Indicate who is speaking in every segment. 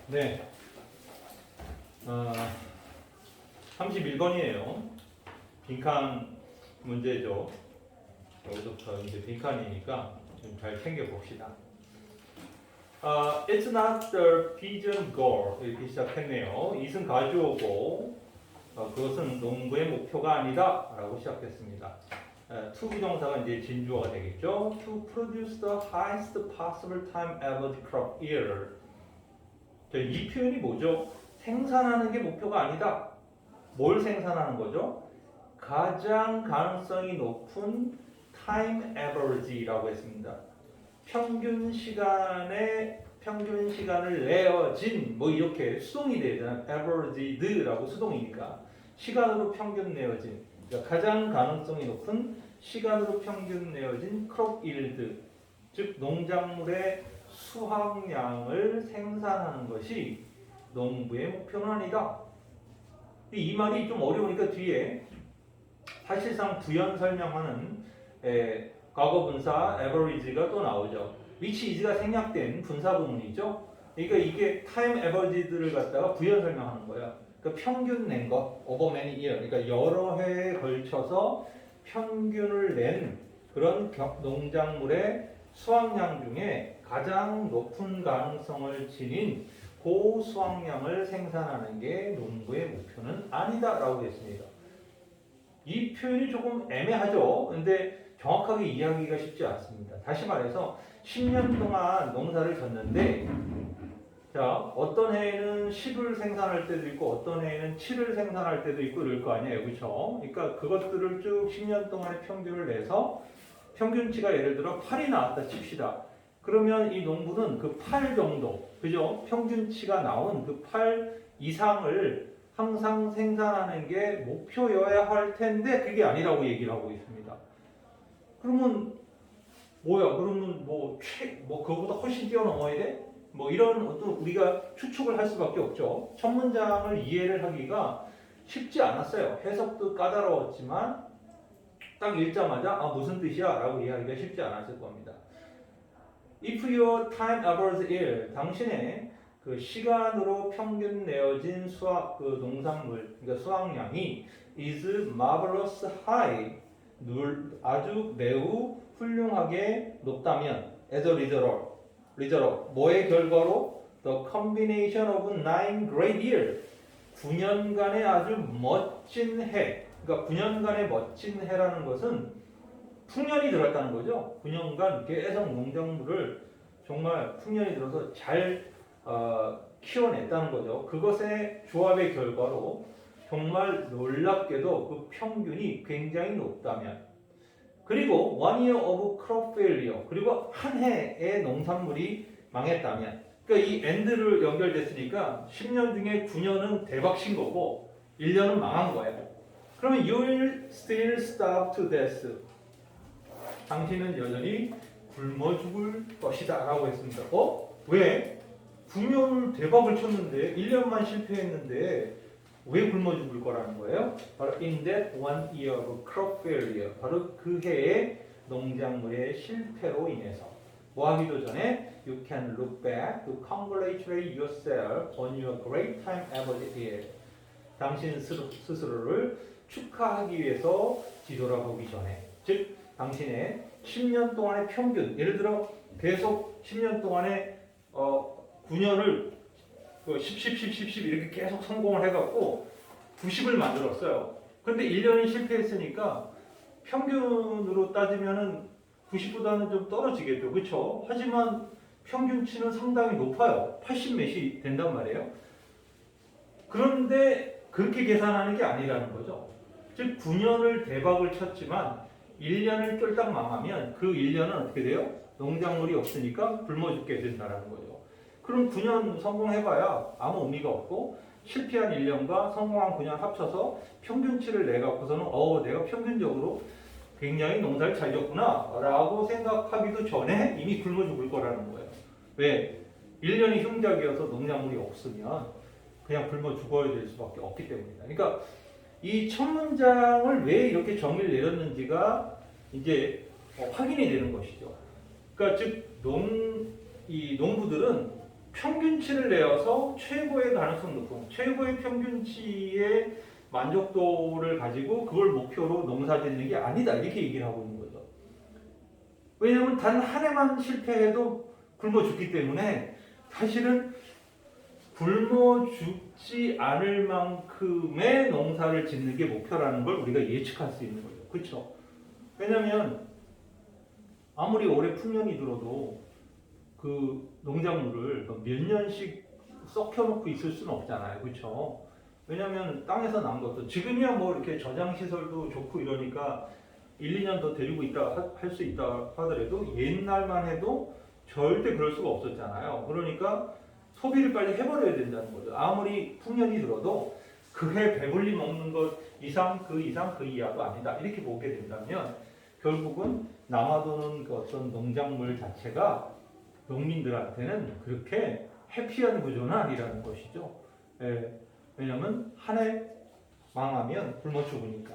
Speaker 1: 네, 31번이에요. 빈칸 문제죠. 여기서부터 이제 빈칸이니까 좀 잘 챙겨봅시다. It's not the vision goal. 이렇게 시작했네요. 이승 가져오고 그것은 농구의 목표가 아니다 라고 시작했습니다. to 부정사가 이제 진주어가 되겠죠. To produce the highest possible time average crop year. 이 표현이 뭐죠? 생산하는 게 목표가 아니다. 뭘 생산하는 거죠? 가장 가능성이 높은 time average라고 했습니다. 평균 시간을 내어진 뭐 이렇게 수동이 되잖아요. averaged라고 수동이니까 시간으로 평균 내어진 그러니까 가장 가능성이 높은 시간으로 평균 내어진 crop yield 즉 농작물의 수확량을 생산하는 것이 농부의 목표는 아니다. 이 말이 좀 어려우니까 뒤에 사실상 부연 설명하는 과거 분사 average가 또 나오죠. which is가 생략된 분사 부문이죠. 그러니까 이게 time average를 갖다가 부연 설명하는 거예요. 그러니까 평균 낸 것, over many year. 그러니까 여러 해에 걸쳐서 평균을 낸 그런 농작물의 수확량 중에 가장 높은 가능성을 지닌 고수확량을 생산하는 게 농부의 목표는 아니다라고 했습니다. 이 표현이 조금 애매하죠. 근데 정확하게 이해하기가 쉽지 않습니다. 다시 말해서 10년 동안 농사를 졌는데 자, 어떤 해에는 10을 생산할 때도 있고 어떤 해에는 7을 생산할 때도 있고 이럴 거 아니에요. 그렇죠? 그러니까 그것들을 쭉 10년 동안의 평균을 내서 평균치가 예를 들어 8이 나왔다 칩시다. 그러면 이 농부는 그 8 정도, 그죠? 평균치가 나온 그 8 이상을 항상 생산하는 게 목표여야 할 텐데 그게 아니라고 얘기를 하고 있습니다. 그러면 뭐야? 그러면 뭐 그거보다 훨씬 뛰어넘어야 돼? 뭐 이런 어떤 우리가 추측을 할 수밖에 없죠. 첫 문장을 이해를 하기가 쉽지 않았어요. 해석도 까다로웠지만 딱 읽자마자 무슨 뜻이야? 라고 이해하기가 쉽지 않았을 겁니다. If your time average year, 당신의 그 시간으로 평균 내어진 그 농산물, 그러니까 수확량이 is marvelous high, 아주 매우 훌륭하게 높다면, as a result, 뭐의 결과로? The combination of 9 great years, 9년간의 아주 멋진 해, 그러니까 9년간의 멋진 해라는 것은 풍년이 들었다는 거죠. 9년간 계속 농작물을 정말 풍년이 들어서 잘 키워냈다는 거죠. 그것의 조합의 결과로 정말 놀랍게도 그 평균이 굉장히 높다면 그리고 one year of crop failure 그리고 한 해의 농산물이 망했다면 그러니까 이 end를 연결됐으니까 10년 중에 9년은 대박친 거고 1년은 망한 거예요. 그러면 you will still starve to death. 당신은 여전히 굶어 죽을 것이다 라고 했습니다. 왜? 9년을 대박을 쳤는데 1년만 실패했는데 왜 굶어 죽을 거라는 거예요? 바로 in that one year of crop failure 바로 그 해의 농작물의 실패로 인해서 뭐 하기도 전에 you can look back to congratulate yourself on your great time average year 당신 스스로를 축하하기 위해서 뒤돌아보기 전에 즉 당신의 10년 동안의 평균, 예를 들어 계속 10년 동안에 9년을 10 이렇게 계속 성공을 해갖고 90을 만들었어요. 근데 1년이 실패했으니까 평균으로 따지면은 90보다는 좀 떨어지겠죠. 그렇죠? 하지만 평균치는 상당히 높아요. 80 몇이 된단 말이에요. 그런데 그렇게 계산하는 게 아니라는 거죠. 즉 9년을 대박을 쳤지만 1년을 쫄딱 망하면 그 1년은 어떻게 돼요? 농작물이 없으니까 굶어 죽게 된다는 거죠. 그럼 9년 성공해봐야 아무 의미가 없고 실패한 1년과 성공한 9년 합쳐서 평균치를 내갖고서는 내가 평균적으로 굉장히 농사를 잘 졌구나 라고 생각하기도 전에 이미 굶어 죽을 거라는 거예요. 왜? 1년이 흉작이어서 농작물이 없으면 그냥 굶어 죽어야 될 수밖에 없기 때문이다. 그러니까 이 첫 문장을 왜 이렇게 정의를 내렸는지가 이제 확인이 되는 것이죠. 그러니까 즉 농부들은 평균치를 내어서 최고의 가능성 높은 최고의 평균치의 만족도를 가지고 그걸 목표로 농사 짓는 게 아니다 이렇게 얘기를 하고 있는 거죠. 왜냐하면 단 한 해만 실패해도 굶어 죽기 때문에 사실은 굶어 죽지 않을 만큼의 농사를 짓는 게 목표라는 걸 우리가 예측할 수 있는 거죠. 그렇죠? 왜냐하면 아무리 올해 풍년이 들어도 그 농작물을 몇 년씩 썩혀놓고 있을 수는 없잖아요. 그렇죠? 왜냐하면 땅에서 난 것도 지금이야 뭐 이렇게 저장 시설도 좋고 이러니까 1, 2년 더 데리고 있다 할 수 있다 하더라도 옛날만 해도 절대 그럴 수가 없었잖아요. 그러니까 소비를 빨리 해버려야 된다는 거죠. 아무리 풍년이 들어도 그 해 배불리 먹는 것 이상 그 이하도 아니다. 이렇게 보게 된다면 결국은 남아도는 그 어떤 농작물 자체가 농민들한테는 그렇게 해피한 구조는 아니라는 것이죠. 예, 왜냐하면 한 해 망하면 굶어 죽으니까.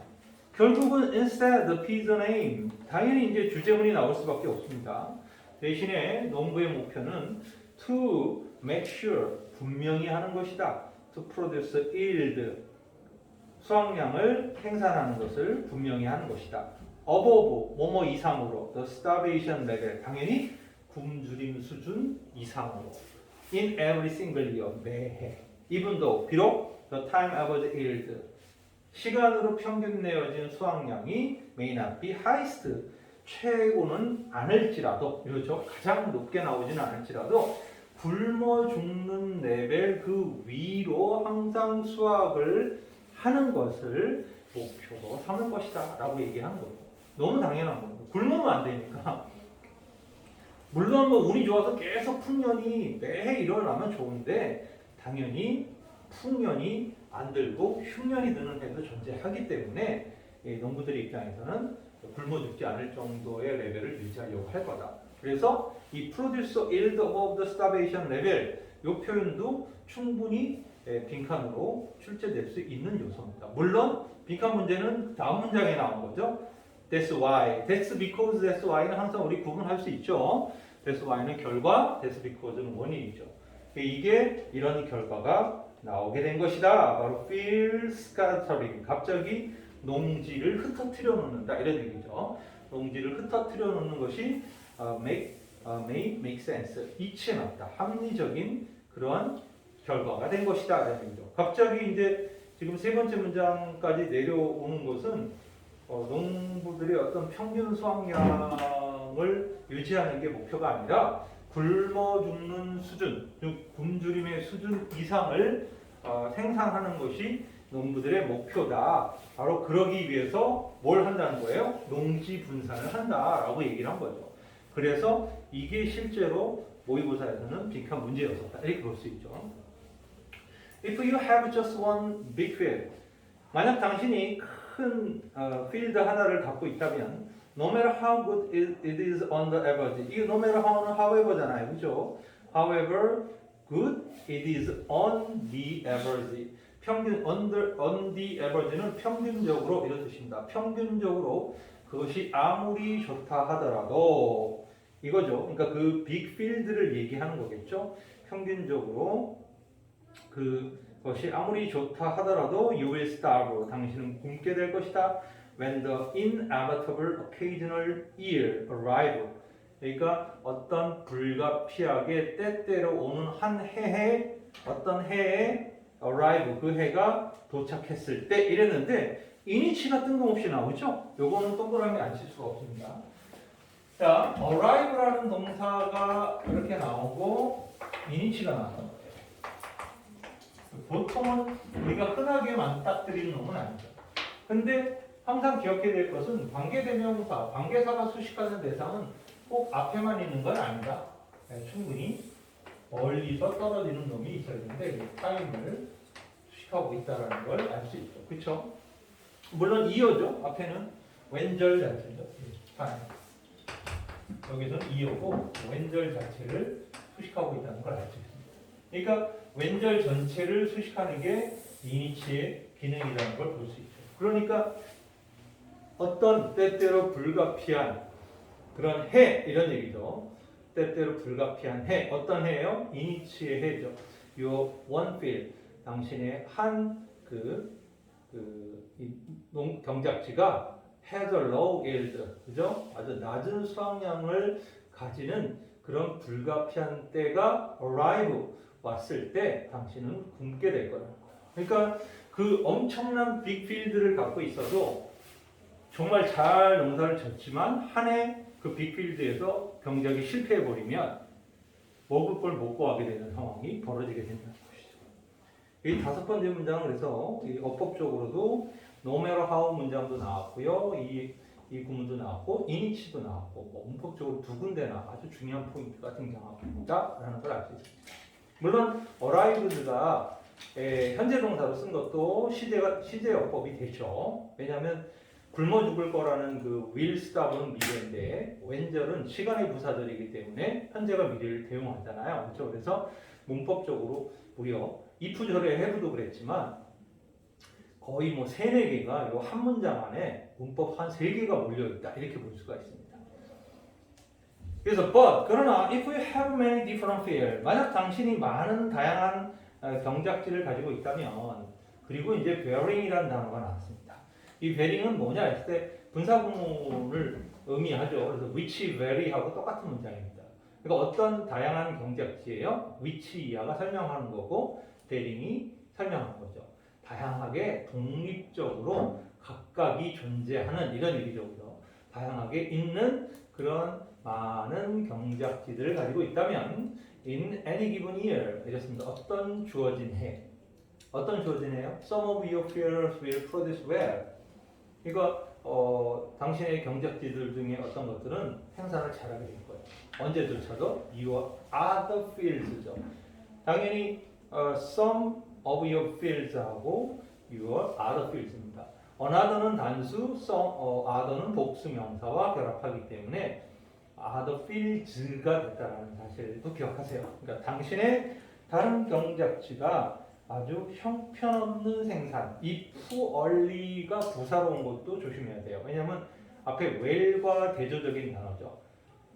Speaker 1: 결국은 instead the P's aim 당연히 이제 주제문이 나올 수밖에 없습니다. 대신에 농부의 목표는 to make sure 분명히 하는 것이다. to produce yield 수확량을 생산하는 것을 분명히 하는 것이다. above 뭐뭐 이상으로 the starvation level 당연히 굶주림 수준 이상으로 in every single year 매해 even though 비록 the time average yield 시간으로 평균 내어진 수확량이 may not be highest 최고는 않을지라도 그렇죠 가장 높게 나오지는 않을지라도 굶어 죽는 레벨 그 위로 항상 수확을 하는 것을 목표로 삼는 것이다 라고 얘기하는 거죠. 너무 당연한 거예요. 굶으면 안 되니까. 물론 뭐 운이 좋아서 계속 풍년이 매해 일어나면 좋은데 당연히 풍년이 안 들고 흉년이 드는 해도 존재하기 때문에 농부들 입장에서는 굶어 죽지 않을 정도의 레벨을 유지하려고 할 거다. 그래서 이 produce yield above the starvation level 이 표현도 충분히 빈칸으로 출제될 수 있는 요소입니다. 물론 빈칸 문제는 다음 문장에 나온 거죠. That's why, that's because, that's why는 항상 우리 구분할 수 있죠. That's why는 결과, that's because는 원인이죠. 이게 이런 결과가 나오게 된 것이다. 바로 field scattering, 갑자기 농지를 흩어뜨려 놓는다 이런 얘기죠. 농지를 흩어뜨려 놓는 것이 make sense, 이치에 맞다, 합리적인 그러한 결과가 된 것이다 이런 얘기죠. 갑자기 이제 지금 세 번째 문장까지 내려오는 것은 농부들의 어떤 평균 수확량을 유지하는 게 목표가 아니라 굶어 죽는 수준, 즉 굶주림의 수준 이상을 생산하는 것이 농부들의 목표다. 바로 그러기 위해서 뭘 한다는 거예요? 농지 분산을 한다라고 얘기를 한 거죠. 그래서 이게 실제로 모의고사에서는 빈칸 문제였었다. 이렇게 볼 수 있죠. If you have just one big field, 만약 당신이 큰 필드 하나를 갖고 있다면 no matter how good it is on the average 이 no matter how는 however잖아요. 그죠? However good it is on the average 평균 on the average는 평균적으로 이런 뜻입니다. 평균적으로 그것이 아무리 좋다 하더라도 이거죠. 그러니까 그 빅 필드를 얘기하는 거겠죠. 평균적으로 그것이 아무리 좋다 하더라도 you will starve 당신은 굶게 될 것이다. When the inevitable occasional year arrive 그러니까 어떤 불가피하게 때때로 오는 한 해에 어떤 해에 arrive 그 해가 도착했을 때 이랬는데 이니치가 뜬금없이 나오죠. 요거는 동그라미 안 칠 수가 없습니다. 자, arrive라는 동사가 이렇게 나오고 이니치가 나왔던 거예요. 보통은 우리가 흔하게 맞닥뜨리는 놈은 아니죠. 근데 항상 기억해야 될 것은 관계대명사, 관계사가 수식하는 대상은 꼭 앞에만 있는 건 아니다. 충분히 멀리서 떨어지는 놈이 있어야 되는데 타임을 수식하고 있다는 걸 알 수 있죠. 그렇죠? 물론 이어죠. 앞에는 왼절 자체죠. 타임. 여기서는 이어고 왼절 자체를 수식하고 있다는 걸 알 수 있습니다. 그러니까 왼절 전체를 수식하는 게 이니치의 기능이라는 걸 볼 수 있죠. 그러니까 어떤 때때로 불가피한 그런 해 이런 얘기죠. 때때로 불가피한 해. 어떤 해예요? 이니치의 해죠. Your one field. 당신의 경작지가 has a low yield. 그죠? 아주 낮은 수확량을 가지는 그런 불가피한 때가 arrive 왔을 때 당신은 굶게 될 거라는 거예요. 그러니까 그 엄청난 빅필드를 갖고 있어도 정말 잘 농사를 졌지만 한 해 그 빅필드에서 경작이 실패해버리면 먹을 걸 못 구하게 되는 상황이 벌어지게 된다는 것이죠. 이 다섯 번째 문장은 그래서 이 어법적으로도 no matter how 문장도 나왔고요. 이 구문도 나왔고 이니치도 나왔고 뭐 문법적으로 두 군데나 아주 중요한 포인트가 등장합니다라는 걸 알 수 있습니다. 물론 arrived가 현재 동사로 쓴 것도 시제 어법이 되죠. 왜냐하면 굶어 죽을 거라는 그 will stop은 미래인데 when절은 시간의 부사절이기 때문에 현재가 미래를 대용하잖아요. 그렇죠? 그래서 문법적으로 무려 if절에 have도 그랬지만 거의 뭐 3, 4개가 이 한 문장 안에 문법 한 3개가 몰려있다 이렇게 볼 수가 있습니다. 그래서 그러나 if you have many different fields 만약 당신이 많은 다양한 경작지를 가지고 있다면 그리고 이제 bearing이라는 단어가 나왔습니다. 이 bearing은 뭐냐 했을 때 분사구문을 의미하죠. 그래서 which vary하고 똑같은 문장입니다. 그러니까 어떤 다양한 경작지예요? which 이하가 설명하는 거고 bearing이 설명하는 거죠. 다양하게 독립적으로 각각이 존재하는 이런 얘기죠. 다양하게 있는 그런 많은 경작지들을 가지고 있다면 in any given year 이렇습니다. 어떤 주어진 해 어떤 주어진 해요? Some of your fields will produce well 이거 당신의 경작지들 중에 어떤 것들은 생산을 잘하게 될 거예요. 언제조차도 your other fields죠. 당연히 some of your fields하고 your other fields입니다. another는 단수, other는 복수 명사와 결합하기 때문에 other fields가 됐다는 사실도 기억하세요. 그러니까 당신의 다른 경작지가 아주 형편없는 생산, if early가 부사로 온 것도 조심해야 돼요. 왜냐하면 앞에 well과 대조적인 단어죠.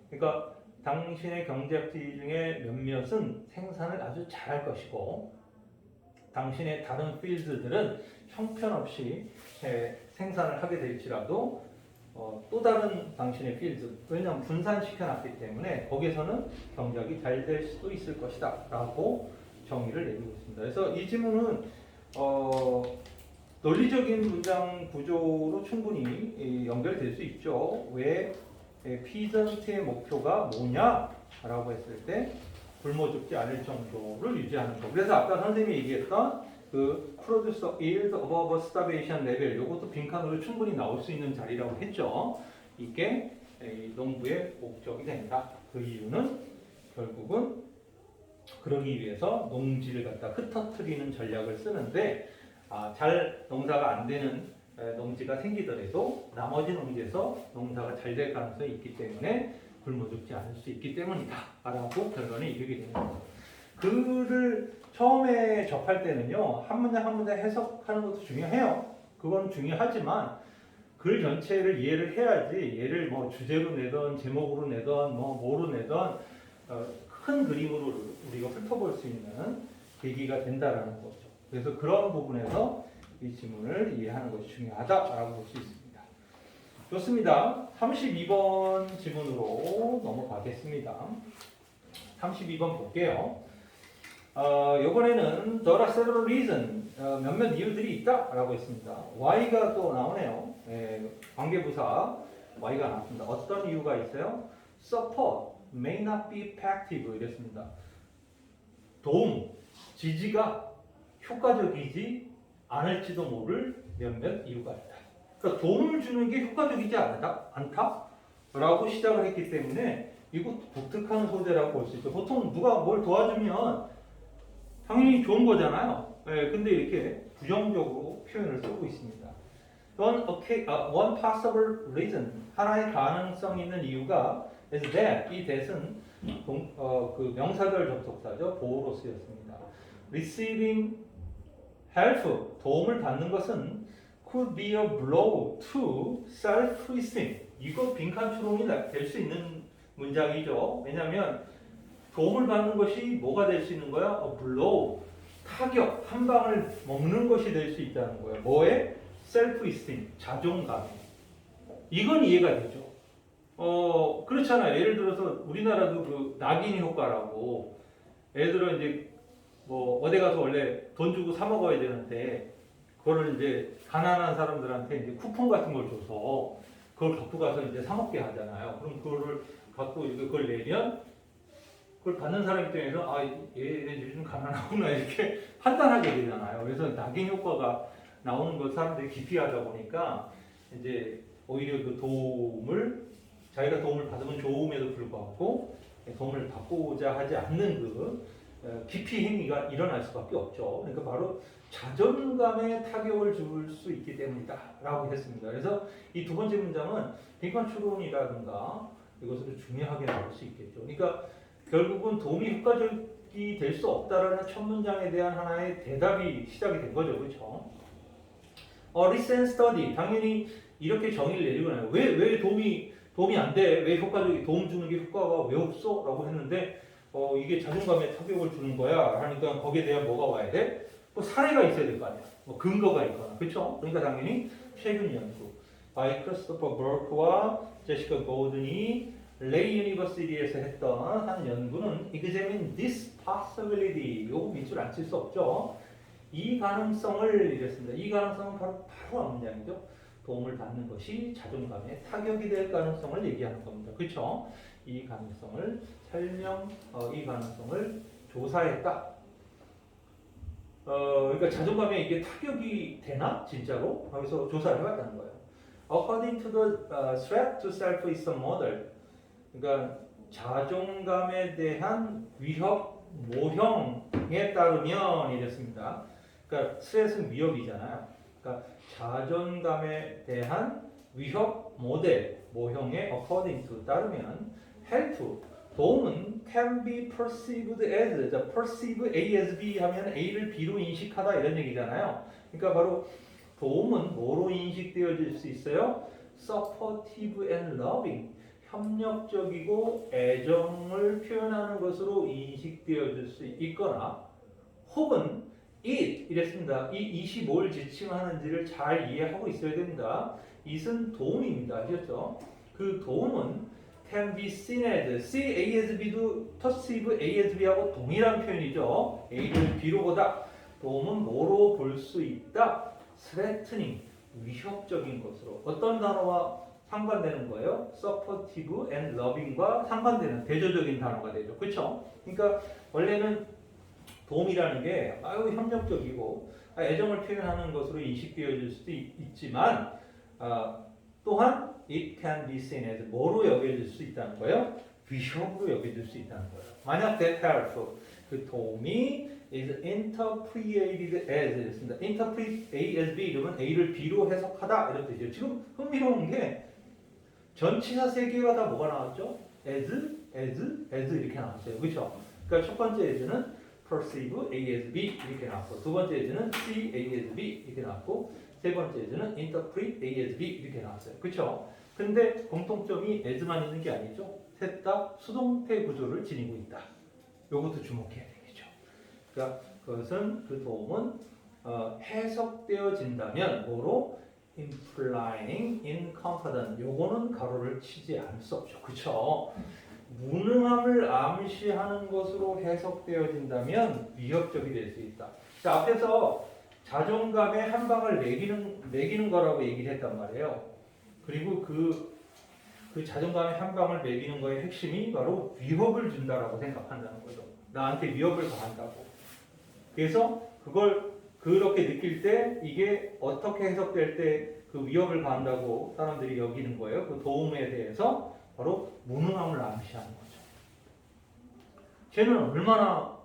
Speaker 1: 그러니까 당신의 경작지 중에 몇몇은 생산을 아주 잘할 것이고 당신의 다른 필드들은 형편없이 생산을 하게 될지라도 또 다른 당신의 필드 왜냐하면 분산시켜놨기 때문에 거기서는 경작이 잘 될 수도 있을 것이다 라고 정의를 내리고 있습니다. 그래서 이 지문은 논리적인 문장 구조로 충분히 연결될 수 있죠. 왜 피전트의 목표가 뭐냐라고 했을 때 굶어 죽지 않을 정도를 유지하는 거. 그래서 아까 선생님이 얘기했던 그 produce yield above starvation level 이것도 빈칸으로 충분히 나올 수 있는 자리라고 했죠. 이게 농부의 목적이 된다. 그 이유는 결국은 그러기 위해서 농지를 갖다 흩어뜨리는 전략을 쓰는데 잘 농사가 안 되는 농지가 생기더라도 나머지 농지에서 농사가 잘 될 가능성이 있기 때문에 굶어 죽지 않을 수 있기 때문이다 라고 결론이 이르게 되는 거죠. 글을 처음에 접할 때는요 한 문장 한 문장 해석하는 것도 중요해요. 그건 중요하지만 글 전체를 이해를 해야지 얘를 뭐 주제로 내던 제목으로 내던 뭐로 내던 큰 그림으로 우리가 훑어볼 수 있는 계기가 된다라는 거죠. 그래서 그런 부분에서 이 지문을 이해하는 것이 중요하다라고 볼 수 있습니다. 좋습니다. 32번 지문으로 넘어가겠습니다. 32번 볼게요. 이번에는 there are several reasons, 몇몇 이유들이 있다라고 했습니다. Y가 또 나오네요. 관계부사 Y가 나왔습니다. 어떤 이유가 있어요? Support may not be effective 이랬습니다. 도움, 지지가 효과적이지 않을지도 모를 몇몇 이유가 있다. 그러니까 도움을 주는 게 효과적이지 않다라고 시작을 했기 때문에 이거 독특한 소재라고 볼 수 있죠. 보통 누가 뭘 도와주면 당연히 좋은 거잖아요. 근데 이렇게 부정적으로 표현을 쓰고 있습니다. One possible reason, 하나의 가능성 있는 이유가 is that, 이 that은 그 명사절 접속사죠. 보호로 쓰였습니다. Receiving help, 도움을 받는 것은 could be a blow to self-esteem. 이거 빈칸 추론이 될 수 있는 문장이죠. 왜냐하면 도움을 받는 것이 뭐가 될 수 있는 거야? blow, 타격, 한 방을 먹는 것이 될 수 있다는 거예요. 뭐에? self-esteem, 자존감. 이건 이해가 되죠. 그렇잖아요. 예를 들어서 우리나라도 그 낙인 효과라고, 예를 들어 이제 뭐 어디 가서 원래 돈 주고 사 먹어야 되는데 그거를 이제 가난한 사람들한테 이제 쿠폰 같은 걸 줘서 그걸 갖고 가서 이제 사 먹게 하잖아요. 그럼 그거를 갖고 그걸 내면 그걸 받는 사람 입장에서 얘 요즘 가난하구나 이렇게 판단하게 되잖아요. 그래서 낙인 효과가 나오는 걸 사람들이 기피하다 보니까 이제 오히려 그 도움을 자기가 도움을 받으면 좋음에도 불구하고 도움을 받고자 하지 않는 그 기피 행위가 일어날 수밖에 없죠. 그러니까 바로 자존감에 타격을 줄 수 있기 때문이다라고 했습니다. 그래서 이 두 번째 문장은 빈칸 추론이라든가 이것으로 중요하게 나올 수 있겠죠. 그러니까 결국은 도움이 효과적이 될 수 없다라는 첫 문장에 대한 하나의 대답이 시작이 된 거죠, 그렇죠? recent study 당연히 이렇게 정의를 내리고 나요. 왜 도움이 안 돼? 왜 효과적이 도움 주는 게 효과가 왜 없어? 라고 했는데 이게 자존감에 타격을 주는 거야. 하니까 거기에 대한 뭐가 와야 돼? 뭐 사례가 있어야 될 거 아니야. 뭐 근거가 있거나. 그렇죠? 그러니까 당연히 최근 연구 바이 크리스토퍼 버크와 제시카 고든이 레이 유니버시티에서 했던 한 연구는 examine this possibility. 요거 밑줄 안 칠 수 없죠. 이 가능성을 이랬습니다. 이 가능성은 바로 앞문장이죠. 도움을 받는 것이 자존감에 타격이 될 가능성을 얘기하는 겁니다. 그렇죠? 이 가능성을 이 가능성을 조사했다. 그러니까 자존감에 이게 타격이 되나 진짜로? 하면서 조사를 해봤다는 거예요. According to the threat to self-esteem model, 그러니까 자존감에 대한 위협 모형에 따르면 이랬습니다. 그러니까 스트레스는 위협이잖아요. 그러니까 자존감에 대한 위협 모델 모형에 according to 따르면 help 도움은 can be perceived as, 자, perceive A as B 하면 A를 B로 인식하다 이런 얘기잖아요. 그러니까 바로 도움은 뭐로 인식되어질 수 있어요? supportive and loving, 협력적이고 애정을 표현하는 것으로 인식되어질 수 있거나 혹은 it 이랬습니다. 이 it이 뭘 지칭하는지를 잘 이해하고 있어야 됩니다. it은 도움입니다. 아셨죠? 그 도움은 can be seen as, see A as B도 perceive A as B하고 동일한 표현이죠. A를 B로 보다. 도움은 뭐로 볼 수 있다? threatening, 위협적인 것으로. 어떤 단어와 상반되는 거예요? supportive and loving과 상반되는 대조적인 단어가 되죠. 그렇죠? 그러니까 원래는 도움이라는 게 협력적이고 애정을 표현하는 것으로 인식되어질 수도 있지만 또한 it can be seen as 뭐로 여겨질 수 있다는 거예요? 위협으로 여겨질 수 있다는 거예요. 만약 that help, 그 도움이 is interpreted as 이랬습니다. interpret A as B 이러면 A를 B로 해석하다 이런 뜻이에요. 지금 흥미로운 게 전치사 세 개가 다 뭐가 나왔죠? as 이렇게 나왔어요. 그렇죠? 그러니까 첫 번째 as는 perceive A as B 이렇게 나왔고 두 번째 as는 see A as B 이렇게 나왔고 세 번째 as는 interpret A as B 이렇게 나왔어요. 그렇죠? 근데 공통점이 as만 있는 게 아니죠. 셋 다 수동태 구조를 지니고 있다. 요것도 주목해야 되겠죠. 그러니까 그것은 그 도움은 해석되어진다면 뭐로? implying incompetent. 요거는 가로를 치지 않을 수 없죠. 그렇죠? 무능함을 암시하는 것으로 해석되어진다면 위협적이 될 수 있다. 자, 앞에서 자존감에 한 방을 매기는 거라고 얘기를 했단 말이에요. 그리고 그 자존감에 한 방을 매기는 거의 핵심이 바로 위협을 준다라고 생각한다는 거죠. 나한테 위협을 가한다고. 그래서 그걸 그렇게 느낄 때 이게 어떻게 해석될 때 그 위협을 가한다고 사람들이 여기는 거예요. 그 도움에 대해서 바로 무능함을 암시하는 거죠. 쟤는 얼마나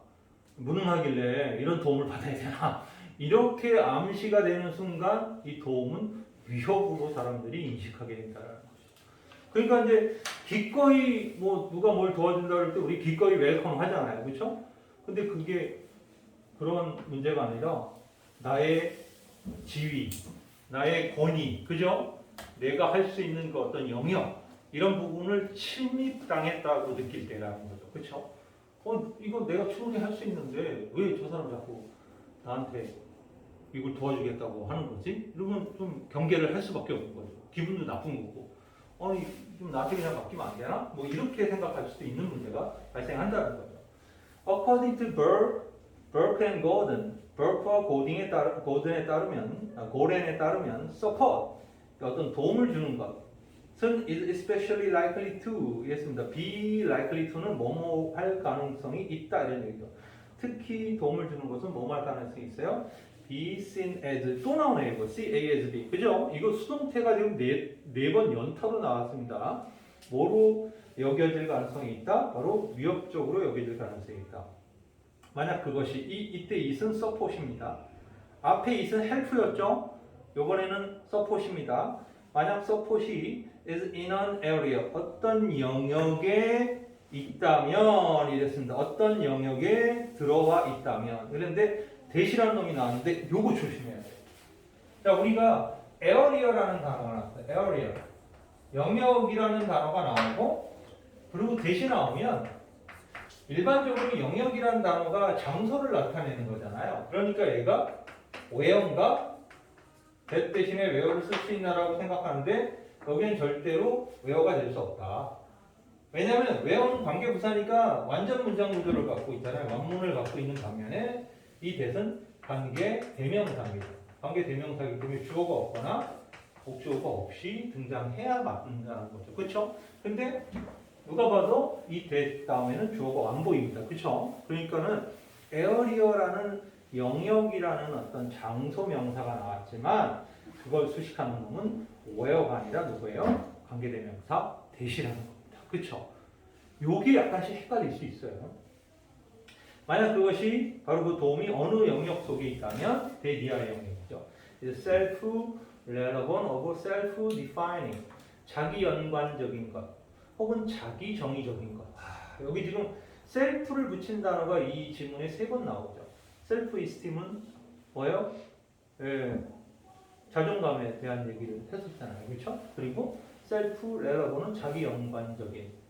Speaker 1: 무능하길래 이런 도움을 받아야 되나? 이렇게 암시가 되는 순간 이 도움은 위협으로 사람들이 인식하게 된다는 거죠. 그러니까 이제 기꺼이 뭐 누가 뭘 도와준다 할 때 우리 기꺼이 웰컴 하잖아요. 그렇죠? 근데 그게 그런 문제가 아니라 나의 지위, 나의 권위, 그죠? 내가 할 수 있는 그 어떤 영역 이런 부분을 침입당했다고 느낄 때라는 거죠. 그렇죠? 이거 내가 충분히 할 수 있는데 왜 저 사람 자꾸 나한테 이걸 도와주겠다고 하는 거지? 이러면 좀 경계를 할 수밖에 없는 거죠. 기분도 나쁜 거고. 좀 나한테 그냥 맡기면 안 되나? 뭐 이렇게 생각할 수도 있는 문제가 발생한다는 거죠. According to Burke and Gordon, Burke와 고든에 따르면 support, 어떤 도움을 주는 것은 is especially likely to 이랬습니다. be likely to는 뭐뭐 할 가능성이 있다 이런 얘기죠. 특히 도움을 주는 것은 뭐뭐 할 가능성이 있어요. be seen as 또 나오네요. 이거 see a as b 그죠? 이거 수동태가 지금 네 번 연타로 나왔습니다. 뭐로 여겨질 가능성이 있다? 바로 위협적으로 여겨질 가능성이 있다. 만약 그것이 이때 it은 support입니다. 앞에 it은 help였죠? 이번에는 support입니다. 만약 support이 is in an area 어떤 영역에 있다면 이랬습니다. 어떤 영역에 들어와 있다면 그런데 대시라는 놈이 나왔는데 요거 조심해야 돼요. 자, 우리가 area라는 단어가 나왔어요. area 영역이라는 단어가 나오고 그리고 대시 나오면 일반적으로 영역이라는 단어가 장소를 나타내는 거잖아요. 그러니까 얘가 where인가 that 대신에 where를 쓸 수 있나라고 생각하는데 여기는 절대로 where가 될 수 없다. 왜냐하면 where는 관계부사니까 완전 문장 구조를 갖고 있잖아요. 완문을 갖고 있는 반면에 이 that은 관계 대명사입니다. 관계 대명사이기 때문에 주어가 없거나 목주어가 없이 등장해야 맞는다는 거죠. 그렇죠? 근데 누가 봐도 이 that 다음에는 주어가 안 보입니다. 그렇죠? 그러니까는 area라는 영역이라는 어떤 장소 명사가 나왔지만 그걸 수식하는 놈은 where가 아니라 누구예요? 관계 대명사 that이라는 겁니다. 그렇죠? 요게 약간씩 헷갈릴 수 있어요. 만약 그것이 바로 그 도움이 어느 영역 속에 있다면 대디아의 영역이죠. self-relevant or self-defining 자기 연관적인 것 혹은 자기 정의적인 것. 여기 지금 self를 붙인 단어가 이 지문에 3번 나오죠. self-esteem은 뭐예요? 자존감에 대한 얘기를 했었잖아요. 그렇죠? 그리고 self-relevant은 자기 연관적인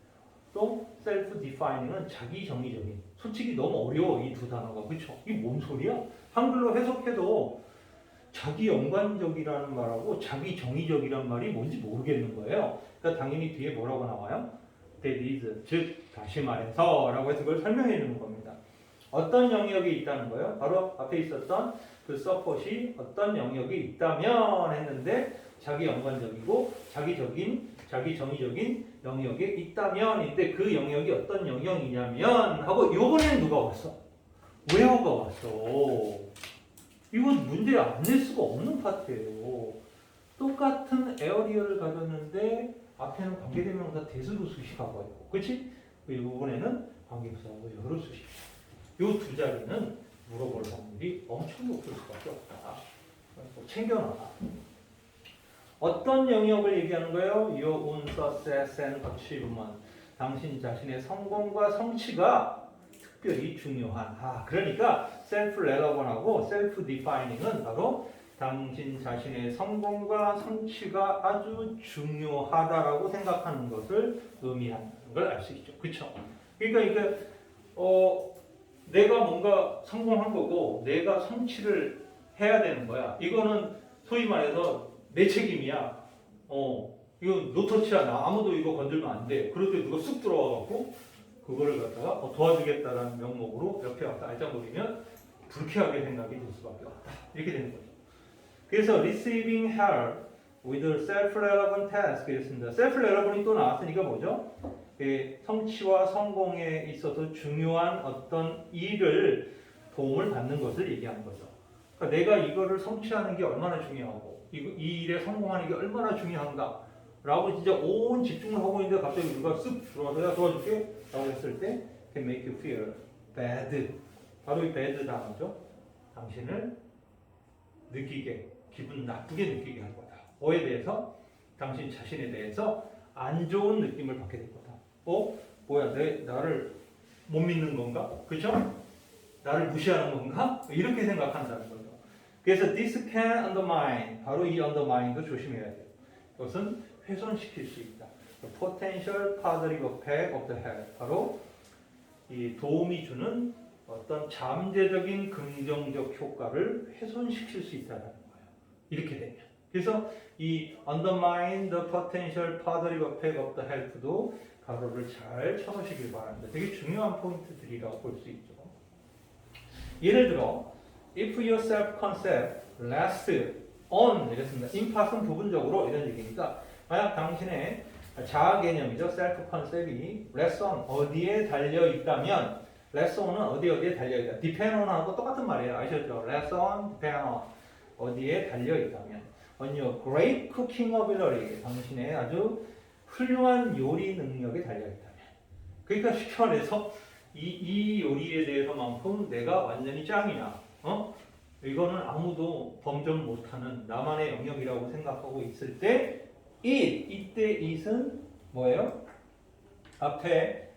Speaker 1: 또 self-defining은 자기 정의적인. 솔직히 너무 어려워 이 두 단어가. 그렇죠? 이게 뭔 소리야? 한글로 해석해도 자기 연관적이라는 말하고 자기 정의적이라는 말이 뭔지 모르겠는 거예요. 그러니까 당연히 뒤에 뭐라고 나와요? That is, 즉 다시 말해서 라고 해서 그걸 설명해 주는 겁니다. 어떤 영역에 있다는 거예요? 바로 앞에 있었던 그 support이 어떤 영역에 있다면 했는데 자기 연관적이고 자기 정의적인 영역에 있다면인데 그 영역이 어떤 영역이냐면 하고 요번에는 누가 왔어? where가 왔어. 이건 문제 안 낼 수가 없는 파트예요. 똑같은 에어리어를 가졌는데 앞에는 관계대명사 대수로 수식하고 있고, 그렇지? 이번에는 관계부사하고 여러 수식. 이 두 자리는 물어볼 확률이 엄청 높을 수밖에 없다. 챙겨놔. 어떤 영역을 얘기하는 거예요? Your own success and achievement. 당신 자신의 성공과 성취가 특별히 중요한. 그러니까 self-relevant하고 self-defining은 바로 당신 자신의 성공과 성취가 아주 중요하다라고 생각하는 것을 의미하는 걸 알 수 있죠. 그렇죠? 그러니까 이게 내가 뭔가 성공한 거고 내가 성취를 해야 되는 거야. 이거는 소위 말해서 내 책임이야. 이거 노터치야. 나 아무도 이거 건들면 안 돼. 그럴 때 누가 쑥 들어와갖고 그거를 갖다가 도와주겠다라는 명목으로 옆에 왔다 알짱거리면 불쾌하게 생각이 들 수밖에 없다. 이렇게 되는 거죠. 그래서 receiving help with self-relevant task 이랬습니다. self-relevant이 또 나왔으니까 뭐죠? 성취와 성공에 있어서 중요한 어떤 일을 도움을 받는 것을 얘기하는 거죠. 그러니까 내가 이거를 성취하는 게 얼마나 중요하고 이 일에 성공하는 게 얼마나 중요한가 라고 진짜 온 집중을 하고 있는데 갑자기 누가 쓱 들어와서 야 도와줄게 라고 했을 때 can make you feel bad. 바로 이 bad 단어죠. 당신을 기분 나쁘게 느끼게 할 거다. 뭐에 대해서? 당신 자신에 대해서 안 좋은 느낌을 받게 될 거다. 뭐야, 나를 못 믿는 건가? 그죠? 나를 무시하는 건가? 이렇게 생각한다는 거죠. 그래서 this can undermine, 바로 이 undermine도 조심해야 돼요. 이것은 훼손시킬 수 있다. The potential positive effect of the help. 바로 이 도움이 주는 어떤 잠재적인 긍정적 효과를 훼손시킬 수 있다는 거예요. 이렇게 되면. 그래서 이 undermine the potential positive effect of the help도 가로를 잘 쳐놓으시길 바랍니다. 되게 중요한 포인트들이라고 볼 수 있죠. 예를 들어, if your self-concept rests on 이랬습니다. input은 부분적으로 이런 얘기니까 만약 당신의 자아 개념이죠. self-concept이 rests on 어디에 달려 있다면 rests on은 어디에 달려 있다. depend on하고 똑같은 말이에요. 아시죠? rests on, depend on 어디에 달려 있다면 on your great cooking ability 당신의 아주 훌륭한 요리 능력에 달려 있다면 그러니까 쉽게 말해서 이 요리에 대해서만큼 내가 완전히 짱이야. 이거는 아무도 범접 못하는 나만의 영역이라고 생각하고 있을 때 이때 it은 뭐예요? 앞에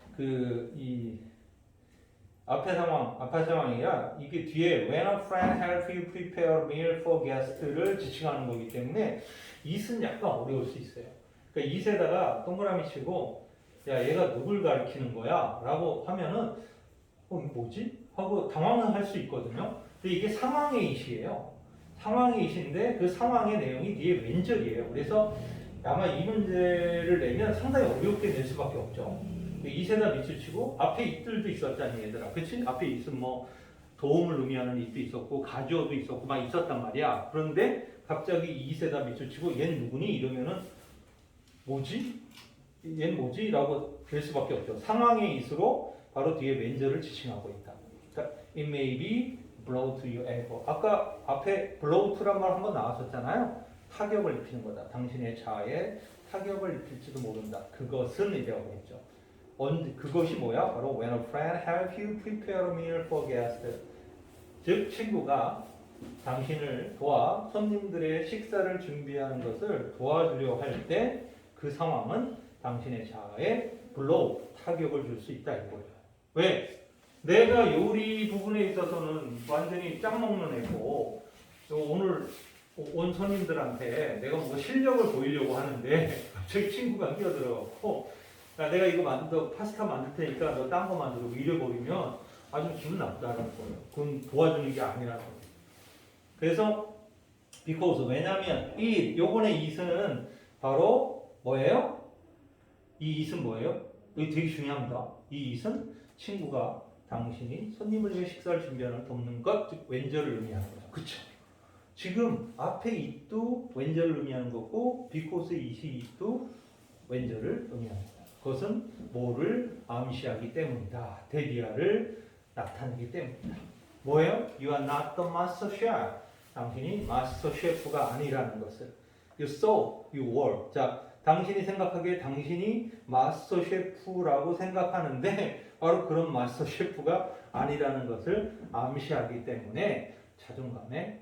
Speaker 1: 앞에 상황이라 이게 뒤에 when a friend help you prepare a meal for guest를 지칭하는 거기 때문에 it은 약간 어려울 수 있어요. 그러니까 it에다가 동그라미 치고 야 얘가 누굴 가리키는 거야? 라고 하면은 이거 뭐지? 하고 당황을 할 수 있거든요. 근데 이게 상황의 it이에요. 상황의 it인데 그 상황의 내용이 뒤에 왼절이에요. 그래서 아마 이 문제를 내면 상당히 어렵게 낼 수밖에 없죠. it에다 밑을 치고 앞에 it들도 있었잖니 얘들아. 그치? 앞에 it은 뭐 도움을 의미하는 it도 있었고 가주어도 있었고 막 있었단 말이야. 그런데 갑자기 it에다 밑을 치고 얘는 누구니? 이러면은 뭐지? 얘는 뭐지? 라고 될 수밖에 없죠. 상황의 it으로 바로 뒤에 왼절을 지칭하고 있다. 그러니까 it may be blow to your elbow. 아까 앞에 blow to란 말 한번 나왔었잖아요. 타격을 입히는 거다. 당신의 자아에 타격을 입힐지도 모른다. 그것은 이라고 했죠. 그것이 뭐야? 바로 when a friend help you prepare a meal for guests. 즉 친구가 당신을 도와 손님들의 식사를 준비하는 것을 도와주려 할 때 그 상황은 당신의 자아에 blow, 타격을 줄 수 있다 이거예요. 왜? 내가 요리 부분에 있어서는 완전히 짱 먹는 애고 오늘 온 손님들한테 내가 뭐 실력을 보이려고 하는데 갑자기 친구가 끼어들어갖고 야, 내가 이거 파스타 만들 테니까 너 딴 거 만들고 이래버리면 아주 기분 나쁘다는 거예요. 그건 도와주는 게 아니라는 거예요. 그래서 because 왜냐면 요번에 it은 바로 뭐예요? 이 it은 뭐예요? 이거 되게 중요합니다. 이 it은 친구가 당신이 손님을 위해 식사를 준비하는 돕는 것, 즉 왼절을 의미하는 거죠. 그쵸? 지금 앞에 it도 왼절을 의미하는 거고 because it도 왼절을 의미하는 거예요. 그것은 뭐를 암시하기 때문이다. 대비하를 나타내기 때문이다. 뭐예요? You are not the master chef. 당신이 마스터 셰프가 아니라는 것을. You saw, you were. 자, 당신이 생각하기에 당신이 마스터 셰프라고 생각하는데 바로 그런 마스터 셰프가 아니라는 것을 암시하기 때문에 자존감에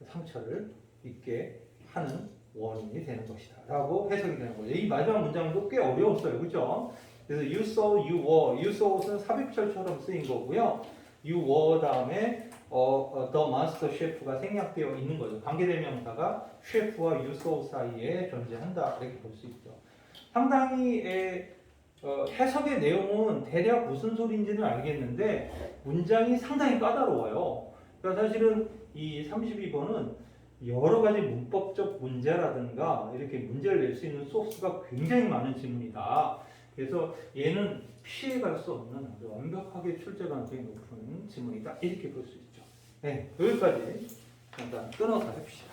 Speaker 1: 상처를 입게 하는 원인이 되는 것이다 라고 해석이 되는 거죠. 이 마지막 문장도 꽤 어려웠어요. 그죠? 그래서 you saw, you were. you saw는 삽입절처럼 쓰인 거고요. you were 다음에 the master chef가 생략되어 있는 거죠. 관계대명사가 셰프와 you saw 사이에 존재한다 이렇게 볼 수 있죠. 상당히 해석의 내용은 대략 무슨 소리인지는 알겠는데 문장이 상당히 까다로워요. 그러니까 사실은 이 32번은 여러 가지 문법적 문제라든가 이렇게 문제를 낼 수 있는 소스가 굉장히 많은 지문이다. 그래서 얘는 피해갈 수 없는 아주 완벽하게 출제 가능성이 높은 지문이다. 이렇게 볼 수 있죠. 네, 여기까지 잠깐 끊어서 해봅시다.